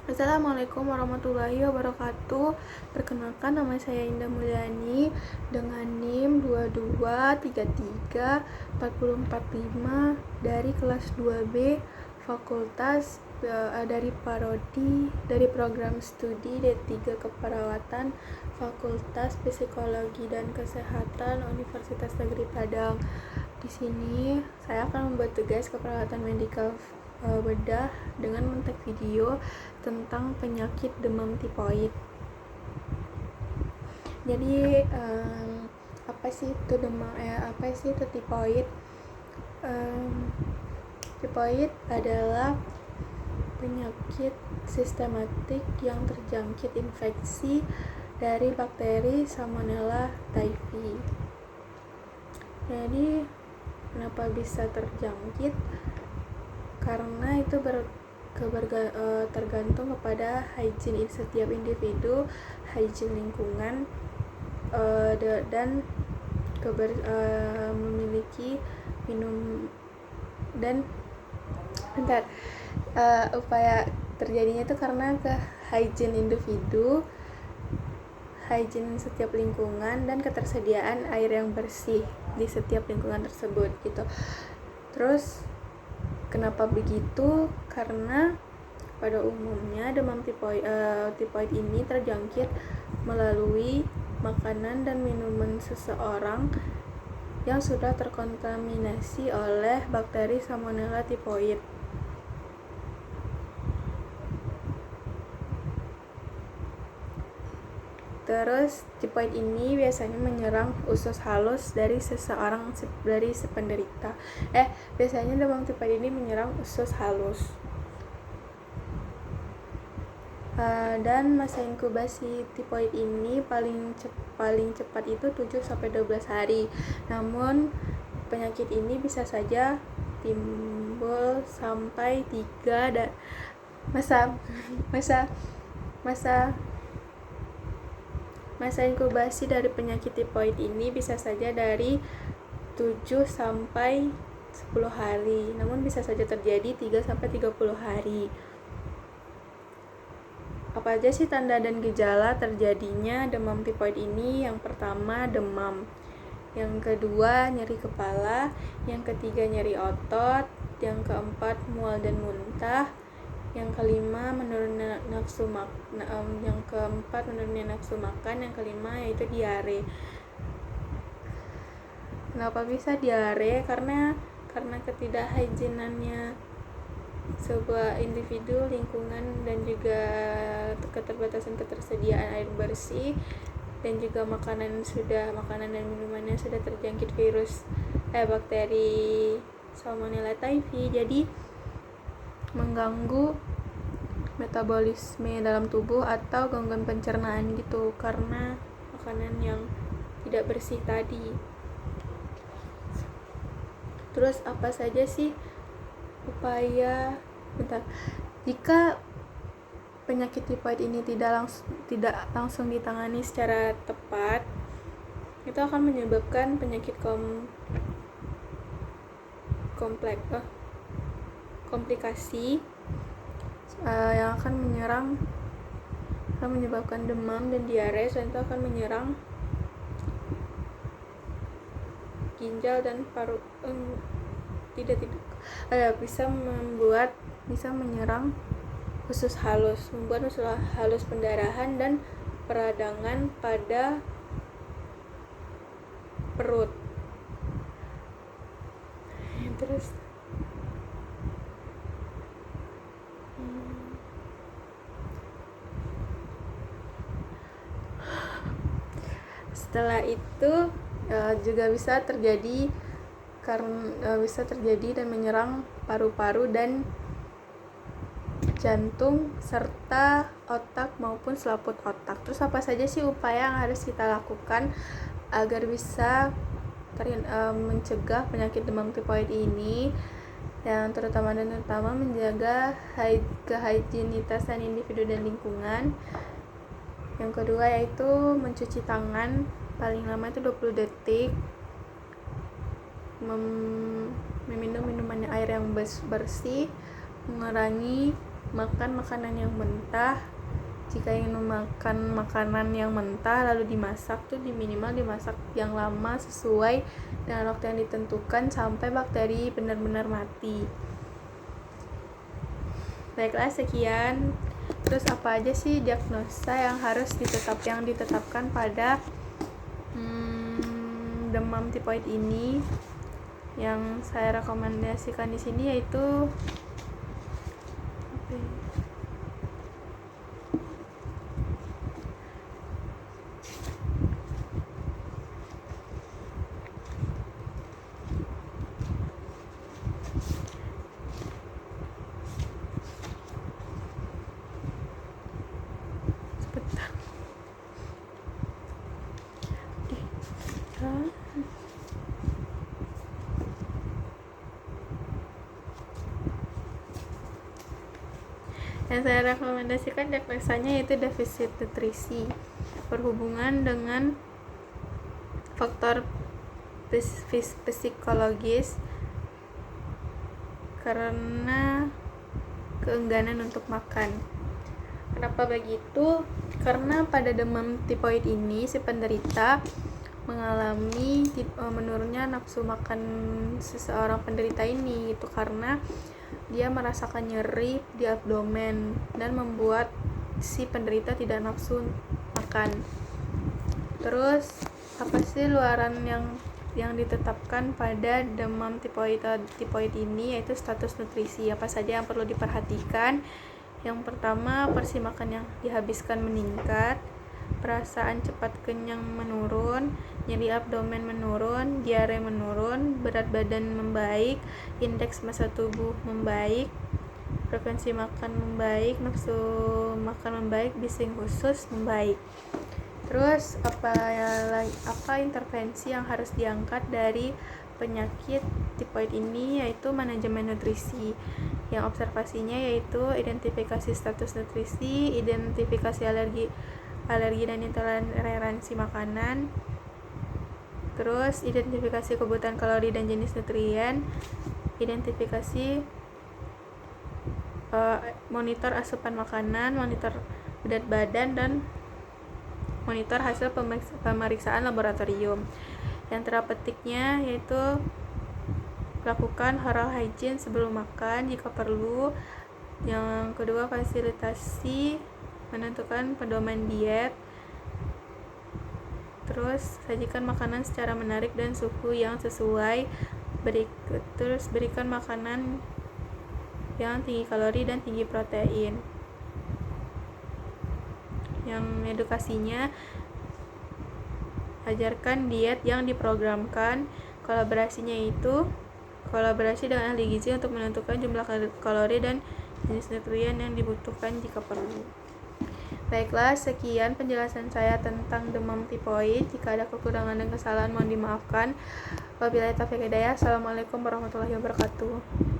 Assalamualaikum warahmatullahi wabarakatuh. Perkenalkan, nama saya Indah Mulyani dengan NIM 22334045 dari kelas 2B Fakultas dari program studi D3 Keperawatan Fakultas Psikologi dan Kesehatan Universitas Negeri Padang. Di sini saya akan membuat tugas keperawatan medikal bedah dengan men-tag video tentang penyakit demam tipoid. Jadi apa sih itu tipoid? Tipoid adalah penyakit sistematik yang terjangkit infeksi dari bakteri Salmonella typhi. Jadi kenapa bisa terjangkit? Karena itu tergantung kepada hygiene setiap individu, hygiene lingkungan, dan memiliki minum dan upaya terjadinya itu karena ke hygiene individu, hygiene setiap lingkungan, dan ketersediaan air yang bersih di setiap lingkungan tersebut gitu. Terus kenapa begitu? Karena pada umumnya demam tipoid ini terjangkit melalui makanan dan minuman seseorang yang sudah terkontaminasi oleh bakteri Salmonella typhoid. Terus tipoid ini biasanya menyerang usus halus dari penderita. Biasanya demam tipoid ini menyerang usus halus. Dan masa inkubasi tipoid ini paling cepat itu 7-12 hari. Namun penyakit ini bisa saja timbul sampai 3 dan masa inkubasi dari penyakit tipoid ini bisa saja dari 7-10 hari. Namun bisa saja terjadi 3-30 hari. Apa aja sih tanda dan gejala terjadinya demam tipoid ini? Yang pertama, demam. Yang kedua, nyeri kepala. Yang ketiga, nyeri otot. Yang keempat, mual dan muntah. Yang kelima, menurunnya nafsu makan. Yang keempat, menurunnya nafsu makan. Yang kelima yaitu diare. Kenapa bisa diare? Karena ketidakhygienannya sebuah individu, lingkungan, dan juga ketersediaan air bersih, dan juga makanan dan minumannya sudah terjangkit bakteri Salmonella typhi, jadi mengganggu metabolisme dalam tubuh atau gangguan pencernaan gitu karena makanan yang tidak bersih tadi. Terus apa saja sih upaya jika penyakit tipoid ini tidak langsung ditangani secara tepat, itu akan menyebabkan penyakit komplikasi yang akan menyebabkan demam dan diare. Selain itu akan menyerang ginjal dan paru, bisa menyerang usus halus, membuat usus halus pendarahan dan peradangan pada perut. Terus setelah itu juga bisa terjadi dan menyerang paru-paru dan jantung serta otak maupun selaput otak. Terus apa saja sih upaya yang harus kita lakukan agar bisa mencegah penyakit demam tipoid ini? Yang terutama menjaga kehigienitasan individu dan lingkungan. Yang kedua yaitu mencuci tangan paling lama itu 20 detik, meminum minuman air yang bersih, mengurangi makan makanan yang mentah. Jika ingin memakan makanan yang mentah lalu dimasak tuh minimal dimasak yang lama sesuai dengan waktu yang ditentukan sampai bakteri benar-benar mati. Baiklah, sekian. Terus apa aja sih diagnosa yang harus ditetapkan pada demam tipoid ini? Yang saya rekomendasikan di sini yaitu yang saya rekomendasikan diagnosanya yaitu defisit nutrisi, berhubungan dengan faktor psikologis karena keengganan untuk makan. Kenapa begitu? Karena pada demam tipoid ini si penderita mengalami menurunnya nafsu makan seseorang penderita ini, itu karena dia merasakan nyeri di abdomen dan membuat si penderita tidak nafsu makan. Terus apa sih luaran yang ditetapkan pada demam tipoid ini, yaitu status nutrisi. Apa saja yang perlu diperhatikan? Yang pertama, porsi makan yang dihabiskan meningkat, perasaan cepat kenyang menurun, nyeri abdomen menurun, diare menurun, berat badan membaik, indeks massa tubuh membaik, frekuensi makan membaik, nafsu makan membaik, bising khusus membaik. Terus apa intervensi yang harus diangkat dari penyakit tipoid ini, yaitu manajemen nutrisi. Yang observasinya yaitu identifikasi status nutrisi, identifikasi alergi dan intoleransi makanan, terus identifikasi kebutuhan kalori dan jenis nutrien, identifikasi monitor asupan makanan, monitor berat badan, dan monitor hasil pemeriksaan laboratorium. Yang terapeutiknya yaitu lakukan oral hygiene sebelum makan jika perlu. Yang kedua, fasilitasi menentukan pedoman diet. Terus sajikan makanan secara menarik dan suhu yang sesuai. Terus berikan makanan yang tinggi kalori dan tinggi protein. Yang edukasinya, ajarkan diet yang diprogramkan. Kolaborasinya itu kolaborasi dengan ahli gizi untuk menentukan jumlah kalori dan jenis nutrien yang dibutuhkan jika perlu. Baiklah, sekian penjelasan saya tentang demam tipoid. Jika ada kekurangan dan kesalahan mohon dimaafkan. Wabillahi taufiq hidayah. Assalamualaikum warahmatullahi wabarakatuh.